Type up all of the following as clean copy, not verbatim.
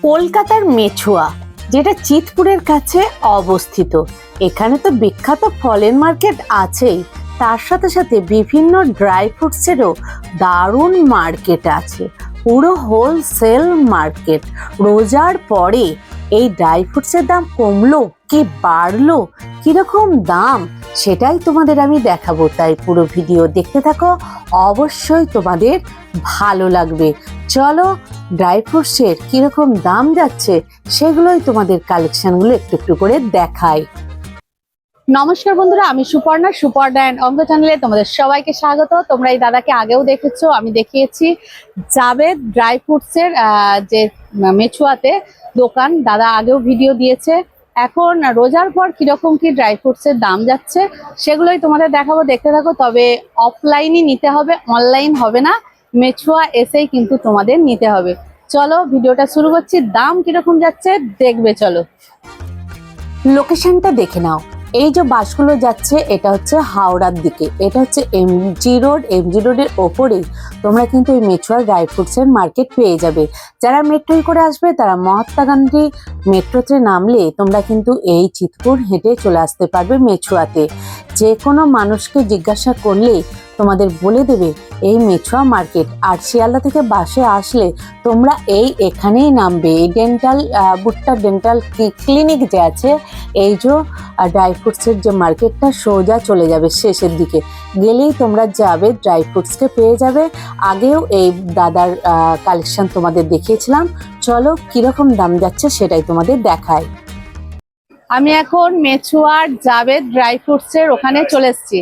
কলকাতার মেছুয়া, যেটা চিতপুরের কাছে অবস্থিত। এখানে তো বিখ্যাত ফলের মার্কেট আছেই, তার সাথে সাথে বিভিন্ন ড্রাই ফ্রুটসেরও দারুণ মার্কেট আছে, পুরো হোলসেল মার্কেট। রোজার পরে এই ড্রাই ফ্রুটসের দাম কমলো কি বাড়লো, কিরকম দাম, সেটাই তোমাদের আমি দেখাবো। তাই পুরো ভিডিও দেখতে থাকো, অবশ্যই তোমাদের ভালো লাগবে। চলো ড্রাই ফ্রুটসের কিরকম দাম যাচ্ছে সেগুলোই তোমাদের কালেকশনগুলো একটু একটু করে দেখাই। নমস্কার বন্ধুরা, আমি সুপর্ণা, সুপর্ণা অ্যান্ড অঙ্ক চ্যানেলে তোমাদের সবাইকে স্বাগত। তোমরা এই দাদাকে আগেও দেখেছো, আমি দেখিয়েছি জাবেদ ড্রাই ফ্রুটসের যে মেছুয়াতে দোকান, দাদা আগেও ভিডিও দিয়েছে। এখন রোজার পর কিরকম কি ড্রাই ফ্রুটসের দাম যাচ্ছে সেগুলোই তোমাদের দেখাবো, দেখতে থাকো। তবে অফলাইনই নিতে হবে, অনলাইন হবে না, মেছুয়া এসেই কিন্তু তোমাদের নিতে হবে। চলো ভিডিওটা শুরু করছি, দাম কিরকম যাচ্ছে দেখবে। চলো লোকেশনটা দেখে নাও। এই যে বাসগুলো যাচ্ছে এটা হচ্ছে হাওড়ার দিকে, এটা হচ্ছে এমজি রোড। এমজি রোডের ওপরেই তোমরা কিন্তু এই মেছুয়া ড্রাই ফ্রুটসের মার্কেট পেয়ে যাবে। যারা মেট্রোয় করে আসবে তারা মহাত্মা গান্ধী মেট্রোতে নামলে তোমরা কিন্তু এই চিতপুর হেঁটে চলে আসতে পারবে মেছুয়াতে। যে কোনো মানুষকে জিজ্ঞাসা করলে তোমাদের বলে দেবে এই মেছুয়া মার্কেট। আর শিয়ালদা থেকে বাসে আসলে তোমরা এখানেই নামবে। এই ডেন্টাল বুট্টা ডেন্টাল ক্লিনিক যে আছে, এই যে ড্রাই ফ্রুটসের যে মার্কেটটা সোজা চলে যাবে, শেষের দিকে গেলেই তোমরা যাবে ড্রাই ফ্রুটসকে পেয়ে যাবে। আগেও এই দাদার কালেকশন তোমাদের দেখিয়েছিলাম। চলো কিরকম দাম যাচ্ছে সেটাই তোমাদের দেখায়। আমি এখন মেছুয়ার জাবেদ ড্রাই ফ্রুটসের ওখানে চলে এসেছি।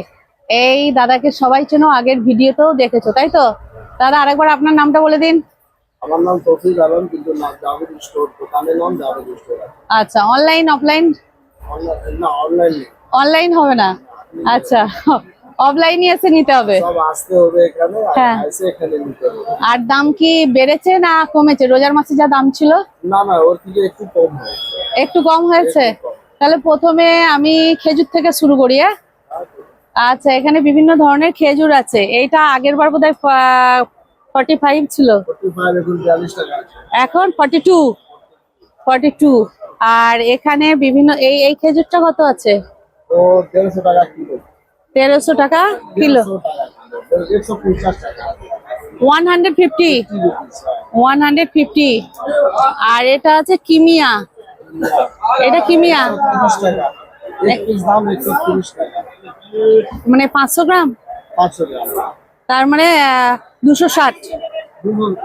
এই দাদাকে সবাই চেনো, আগের ভিডিওতেও দেখেছো তাই তো? দাদা আরেকবার আপনার নামটা বলে দিন। আমার নাম তৌফিক আলম, কিন্তু জাবেদ স্টোর দোকানের নাম জাবেদ স্টোর। আচ্ছা, অনলাইন অফলাইন? না, অনলাইন। অনলাইন হবে না, আচ্ছা অফলাইনই এসে নিতে হবে। সব আসতে হবে এখানে, হ্যাঁ, এসে এখানে নিতে হবে। আর দাম কি বেড়েছে না কমেছে? রোজার মাসে যা দাম ছিল না না, ওর থেকে একটু কম হয়েছে। একটু কম হয়েছে? তাহলে প্রথমে আমি খেজুর থেকে শুরু করি। আচ্ছা, এখানে বিভিন্ন ধরনের খেজুর আছে। এইটা আগের বার বোধহয় 45 ছিল, 45 এখন 42 টাকা আছে। এখন 42। আর এখানে বিভিন্ন এই খেজুরটা কত আছে? ও 150 টাকা কিলো। 1300 টাকা কিলো, 150 টাকা। 150। আর এটা আছে কিমিয়া, এটা কিমিয়া 30 টাকা। এক পিস দাম 130 টাকা। মানে 500 গ্রাম, 500 গ্রাম। তার মানে 260।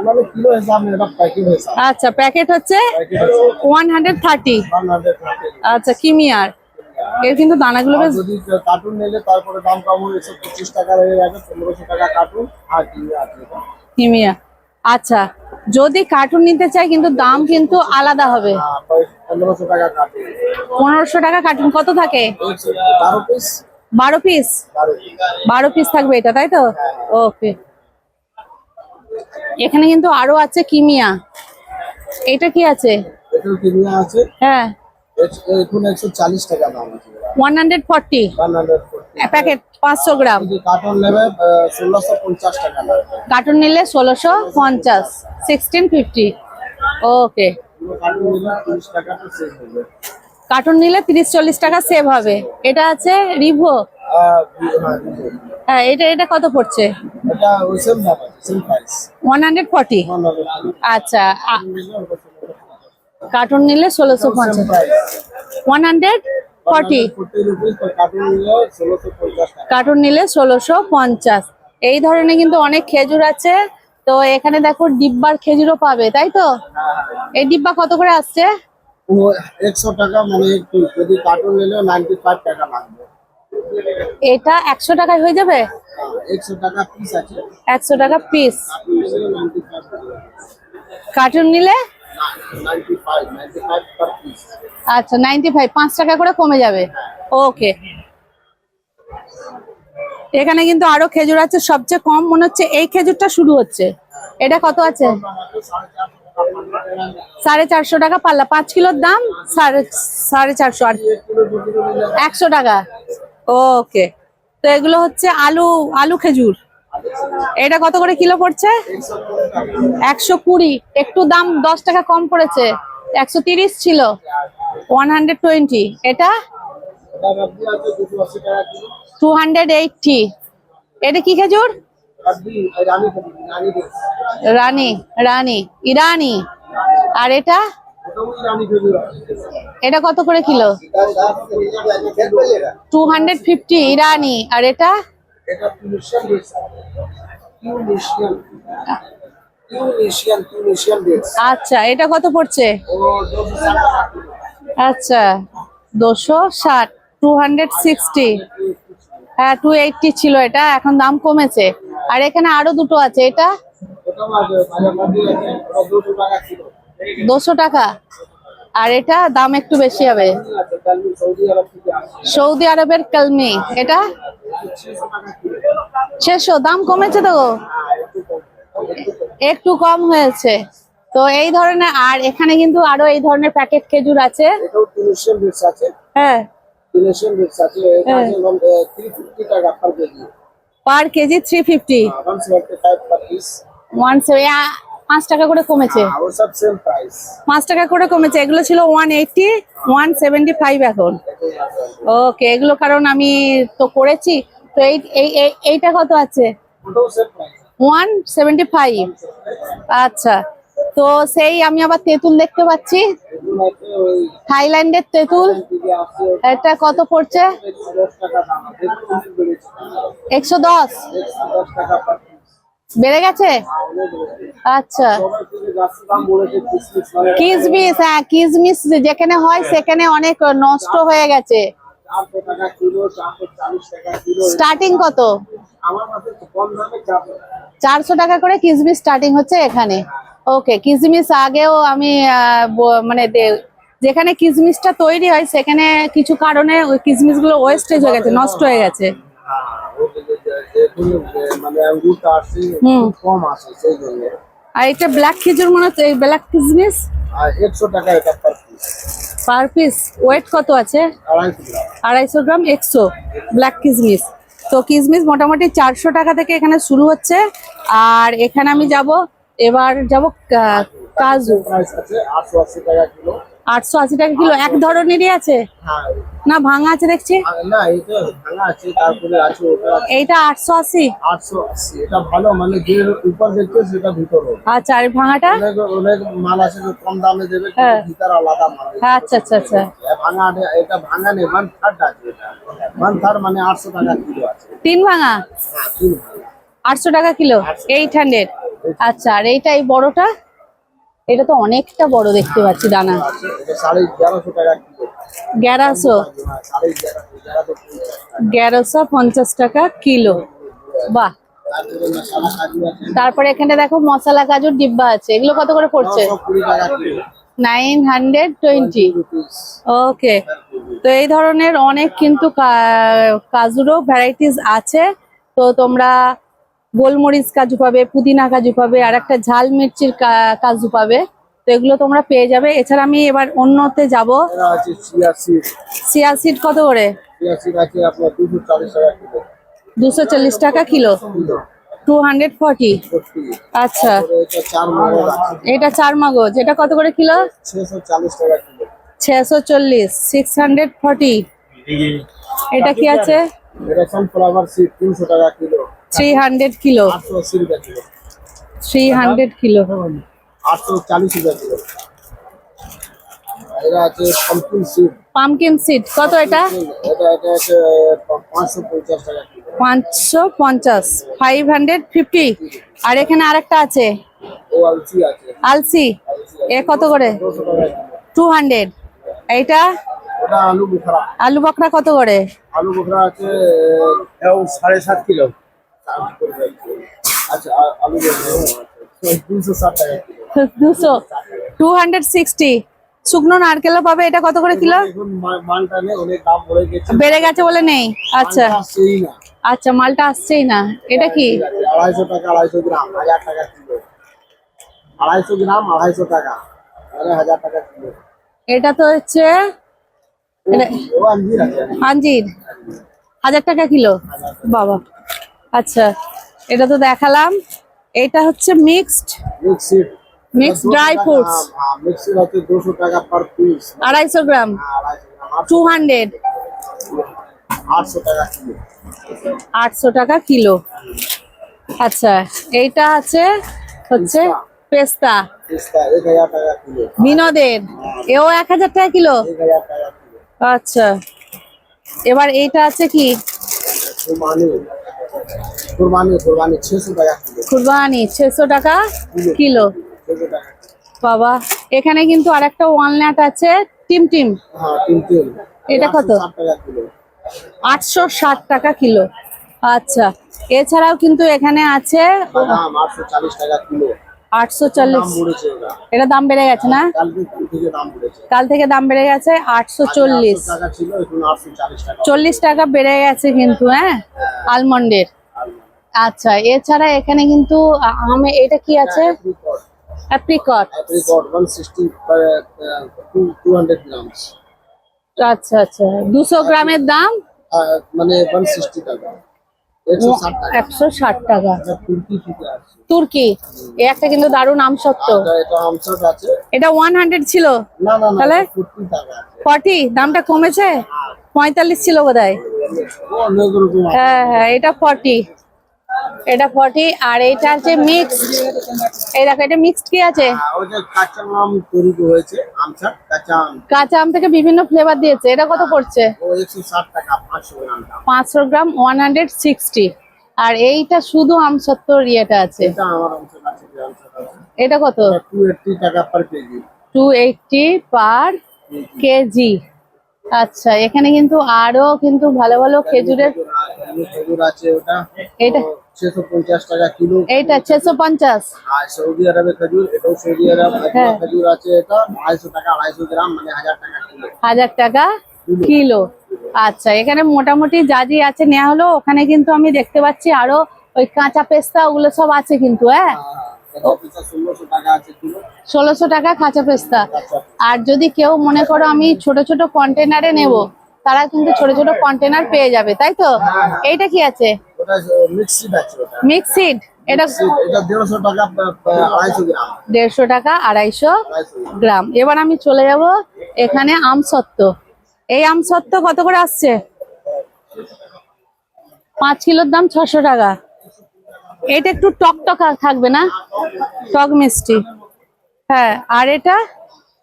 মানে কিলো হিসাব না, এটা প্যাকেট হিসাব। আচ্ছা, প্যাকেট হচ্ছে 130। 130। আচ্ছা, কিমিয়ার এর কিন্তু দানাগুলো বেশ। যদি কার্টুন নিলে তারপরে দাম কম হয়ে 125 টাকা হয়ে যাবে, 1500 টাকা কার্টুন। আর কিমিয়া, আচ্ছা যদি কার্টুন নিতে চাই কিন্তু দাম কিন্তু আলাদা হবে। 1500 টাকা কার্টুন। 1500 টাকা কার্টুন। কত থাকে? 12 পিস। 12 পিস? 12 পিস থাকবে এটা, তাই তো? ওকে। এখানে কিন্তু আরো আছে কিমিয়া। এটা কি আছে? এটাও কিনিয়া আছে। হ্যাঁ, এখন 140 টাকা দাম আছে। 140 প্যাকেট 500 গ্রাম। যদি কার্টুন নেবে 1650 টাকা লাগবে। কার্টুন নিলে 1650, 1650। ওকে, কার্টুন নিলে 30 টাকা তো সেভ হবে। কার্টুন নিলে 30-40 টাকা সেভ হবে। এটা আছে রিভো। হ্যাঁ, এটা কত পড়ছে? এটা ওই সেম দাম আছে, সেম প্রাইস। 140। আচ্ছা, কার্টুন নিলে 1650, 140। কার্টুন নিলে 1650। এই ধরনের কিন্তু অনেক খেজুর আছে। তো এখানে দেখো ডিব্বার খেজুরও পাবে, তাই তো? এই ডিব্বা কত করে আসছে? 100 টাকা, মানে একটু যদি কার্টুন নিলে 95 টাকা লাগবে। এটা 100 টাকায় হয়ে যাবে? 100 টাকা পিস আছে। 100 টাকা পিস। কার্টুন নিলে 95 পার পিস। আচ্ছা, 95, 5 টাকা করে কমে যাবে। ওকে, এখানে কিন্তু আরো খেজুর আছে। সবচেয়ে কম মনে হচ্ছে এই খেজুরটা শুরু হচ্ছে। এটা কত আছে? 450 টাকা পাল্লা। 5 কিলোর দাম 450 আর 100 টাকা। ওকে, তো এগুলো হচ্ছে আলু খেজুর। এটা কত করে কিলো পড়ছে? 120। একটু দাম 10 টাকা কম পড়েছে, 130 ছিল, 120। এটা 280। এটা কি খেজুর? রানী, রানী ইরানি। আর এটা এটা কত করে কিলো? 250 ইরানি। আর এটা আচ্ছা, এটা কত পড়ছে? আচ্ছা, 260, 260। হ্যাঁ, 280 ছিল এটা, এখন দাম কমেছে। আর এখানে আরো দুটো আছে, এটা 200 টাকা। আর এটা দাম একটু বেশি হবে, সৌদি আরবের কলমি। এটা 600। দাম কমেছে তো, একটু কম হয়েছে। তো এই ধরনের, আর এখানে কিন্তু আরো এই ধরনের প্যাকেট খেজুর আছে। হ্যাঁ, পার কেজি 350। 5 টাকা করে কমেছে, 5 টাকা করে কমেছে। এগুলো ছিল 180, 175 এখন। ওকে, এগুলো কারণ আমি তো করেছি। তো এইটা কত আছে? 175। আচ্ছা, তো সেই আমি আবার তেঁতুল দেখতে পাচ্ছি, থাইল্যান্ডের তেঁতুল। এটা কত পড়ছে? 110। বেড়ে গেছে। আচ্ছা, কিসমিস, হ্যাঁ কিসমিস যেখানে হয় সেখানে অনেক নষ্ট হয়ে গেছে। স্টার্টিং কত? 400 টাকা করে কিসমিস স্টার্টিং হচ্ছে এখানে। ওকে, কিসমিস আগেও আমি মানে যেখানে কিসমিসটা তৈরি হয় সেখানে কিছু কারণে ওই কিসমিস গুলো ওয়েস্টেজ হয়ে গেছে, নষ্ট হয়ে গেছে। আর এটা ব্ল্যাক খেজুর মনে হচ্ছে, এই ব্ল্যাক কিসমিস 100 টাকা এটা পার পিস। ওয়েট কত আছে? 250 গ্রাম, 100 ব্ল্যাক কিসমিস। তো কিসমিস মোটামুটি 400 টাকা থেকে এখানে শুরু হচ্ছে। আর এখানে আমি এবার যাব কাজু। 880 টাকা কিলো। 880 টাকা কিলো। এক ধরনেরই আছে না, ভাঙা আছে দেখছি। না, এটা ভাঙা আছে, তারপরে আছে ওটা। এইটা 880। 880 এটা ভালো, মানে যে উপর দেখতে সেটা ভিতরে। আচ্ছা, আর ভাঙাটা? অনেক মাল আছে যে কম দামে দেবে, কিন্তু ভিতর আলাদা মাল। আচ্ছা আচ্ছা আচ্ছা। ভাঙা, এটা ভাঙা নেই, ওয়ান থার্ড আছে। এটা ওয়ান থার্ড মানে 800 টাকা কিলো আছে। 3 ভাঙা 800 টাকা কিলো, 800। আচ্ছা, আর এইটা এই বড়টা? এটা তো অনেকটা বড় দেখতে পাচ্ছি দানা। এটা 1150 টাকা কিলো। 1150 টাকা কিলো। বাহ। তারপরে এখানে দেখো মশলা কাজুর ডিব্বা আছে, এগুলো কত করে পড়ছে? 920। ওকে, তো এই ধরনের অনেক কিন্তু কাজুরও ভ্যারাইটিস আছে। তো তোমরা গোলমরিচ কাজু পাবে, পুদিনা কাজু পাবে, আর একটা ঝাল মির্চির কাজু পাবে। তো এগুলো তোমরা পেয়ে যাবে। এছাড়া আমি এবার অন্যতে যাব। চিয়া সিড কত করে? 240 টাকা কিলো। 240। আচ্ছা, এটা 4 মগজ, এটা কত করে কিলো? 640 টাকা কিলো। 640, 640। এটা কি আছে? এটা সানফ্লাওয়ার সিড 300 টাকা কিলো। 300 কিলো। 880 টাকা কিলো। 300 কিলো। 840 টাকা কিলো। এটা আছে পাম্পকিন সিড। পাম্পকিন সিড কত এটা? এটা আছে 550 টাকা কিলো। 550, 550। আর এখানে আরেকটা আছে, ও আলসি আছে। আলসি, এ কত করে? 200। এইটা ওটা আলু বুখারা। আলু বকরা কত করে? আলু বুখারা আছে 7.5 কিলো। আচ্ছা, আলু বুখারা 260 টাকা কিলো। 200, 260। শুকনো নারকেলও পাবে, এটা কত করে কিলো? এখন মালটা নেই, অনেক দাম বেড়ে গেছে। বেড়ে গেছে বলে নেই। আচ্ছা সেই না। আচ্ছা, মালটা আসছেই না। এটা কি? 250 টাকা, 250 গ্রাম, 1000 টাকা কিলো। 250 গ্রাম 250 টাকা, আরে 1000 টাকা কিলো। এটা তো হচ্ছে ও আঞ্জির আছে। আঞ্জির 1000 টাকা কিলো। বাবা। আচ্ছা, এটা তো দেখালাম। এটা হচ্ছে মিক্সড মিক্সিড মিক্সড ড্রাই ফ্রুটস, মিক্সিড হচ্ছে 200 টাকা পার পিস। 250 গ্রাম, 200, 800 টাকা কিলো। 800 টাকা কিলো। আচ্ছা, এইটা আছে হচ্ছে পেস্তা, পিস্তা 1000 টাকা কিলো। বিনোদের, এও 1000 টাকা কিলো। 1000 টাকা কিলো। আচ্ছা, এবার এইটা আছে কি, কুরবানি কুরবানি কুরবানি 600 টাকা কিলো। কুরবানি 600 টাকা কিলো। 600 টাকা। বাবা, এখানে কিন্তু আরেকটা ওয়ালনাট আছে, টিম টিম, হ্যাঁ, তিন এটা কত? 860 টাকা কিলো। 860 টাকা কিলো। আচ্ছা, এছাড়াও কিন্তু এখানে আছে বাদাম 840 টাকা কিলো। 840। দাম বেড়েছে ওটা। এটা দাম বেড়ে গেছে না? কালকে থেকে দাম বেড়েছে। কাল থেকে দাম বেড়ে গেছে 840। 800 টাকা ছিল, এখন 840 টাকা। 40 টাকা বেড়ে গেছে কিন্তু, হ্যাঁ, আলমন্ডের। আচ্ছা, এছাড়া এখানে কিন্তু আমে এটা কি আছে, অ্যাপ্রিকট। Apricot 160 200 grams. আচ্ছা আচ্ছা, 200 গ্রামের দাম মানে 160 টাকা, 160 টাকা। 160 টাকা। এটা তুর্কি থেকে আসছে। তুর্কি, এ একটা কিন্তু দারুণ আমসত্ত্ব। এটা আমসট আছে। এটা 100 ছিল, না না না, তাহলে 40 টাকা আছে। 40, দামটা কমেছে, 45 ছিল বোধহয়। অনেক রকম আছে। হ্যাঁ হ্যাঁ, এটা 40, এটা 40। আর এটা আছে মিক্সড, এই দেখো এটা মিক্সড কি আছে, ওই যে কাঁচা আম তৈরি হয়েছে, আমসট কাঁচা আম, কাঁচা আম থেকে বিভিন্ন ফ্লেভার দিয়েছে। এটা কত পড়ছে? ও 160 টাকা 500 গ্রাম দাম। 500 গ্রাম 160। আর এইটা শুধু আমসত্ত্বর ইয়েটা আছে, এটা আমার আমসট আছে, যে আমসট আছে। এটা কত? এটা 280 টাকা পার কেজি। 280 পার কেজি। আচ্ছা, এখানে কিন্তু আরো কিন্তু ভালো ভালো খেজুরের, খেজুর আছে, ওটা এটা 650 টাকা কিলো। এইটা 650। আর সৌদি আরবে খেজুর, এটাও সৌদি আরব। হ্যাঁ। খেজুর আছে, এটা 250 টাকা, 250 গ্রাম মানে 1000 টাকা কিলো। 1000 টাকা কিলো। আচ্ছা, এখানে মোটামুটি যা যা আছে নেওয়া হলো। ওখানে কিন্তু আমি দেখতে পাচ্ছি আরো ওই কাঁচা পেস্তা, ওগুলো সব আছে কিন্তু, হ্যাঁ, এটা 1600 টাকা আছে কিলো। 1600 টাকা কাঁচা পেস্তা। আর যদি কেউ মনে করো আমি ছোট ছোট কন্টেনারে নেব, তারা কিন্তু ছোট ছোট কন্টেনার পেয়ে যাবে, তাই তো? এইটা কি আছে? ওটা মিক্সিড আছে, ওটা মিক্সিড, এটা এটা 150 টাকা 250 গ্রাম। 150 টাকা 250 250 গ্রাম। এবার আমি চলে যাব এখানে আমসত্ত্ব। এই আমসত্ত্ব কত করে আসছে? 5 কিলোর দাম 600 টাকা। এটা একটু টক টক থাকবে না, টক মিষ্টি। হ্যাঁ, আর এটা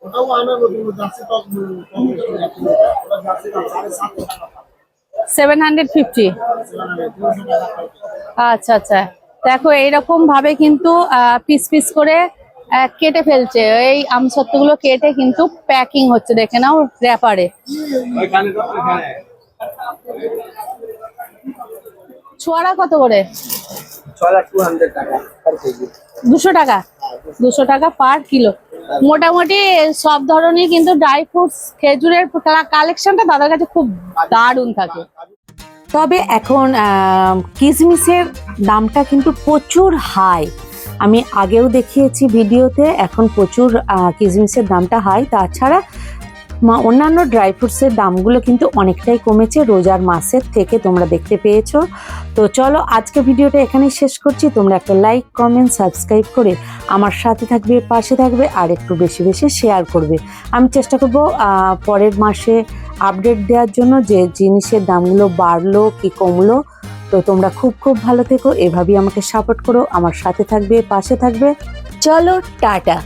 ওটাও আনার জার্সি টক মিষ্টি আছে, ওটা জার্সি দাম 750 টাকা। 750। 200 টাকা পার কেজি। আচ্ছা আচ্ছা, দেখো এইরকম ভাবে কিন্তু পিস পিস করে কেটে ফেলছে। এই আমসত্ত্বগুলো কেটে কিন্তু প্যাকিং হচ্ছে, দেখে নাও র্যাপারে। ছোয়ারা কত করে? 200 টাকা পার কেজি। 200 টাকা, 200 টাকা পার কিলো। মোটামুটি সব ধরনের কিন্তু ড্রাই ফ্রুটস, খেজুরের কালেকশনটা দাদার কাছে খুব দারুণ থাকে। তবে এখন কিশমিশের দামটা কিন্তু প্রচুর হাই। আমি আগেও দেখিয়েছি ভিডিওতে, এখন প্রচুর কিশমিশের দামটা হাই। তাছাড়া অন্যান্য ড্রাই ফ্রুটসের দামগুলো কিন্তু অনেকটাই কমেছে রোজার মাসের থেকে, তোমরা দেখতে পেয়েছো। তো চলো, আজকে ভিডিওটা এখানেই শেষ করছি। তোমরা একটা লাইক, কমেন্ট, সাবস্ক্রাইব করে আমার সাথে থাকবে, পাশে থাকবে, আর একটু বেশি বেশি শেয়ার করবে। আমি চেষ্টা করব পরের মাসে আপডেট দেওয়ার জন্য, যে জিনিসের দামগুলো বাড়লো কি কমলো। তো তোমরা খুব খুব ভালো থেকো, এভাবেই আমাকে সাপোর্ট করো, আমার সাথে থাকবে, পাশে থাকবে। চলো, টাটা।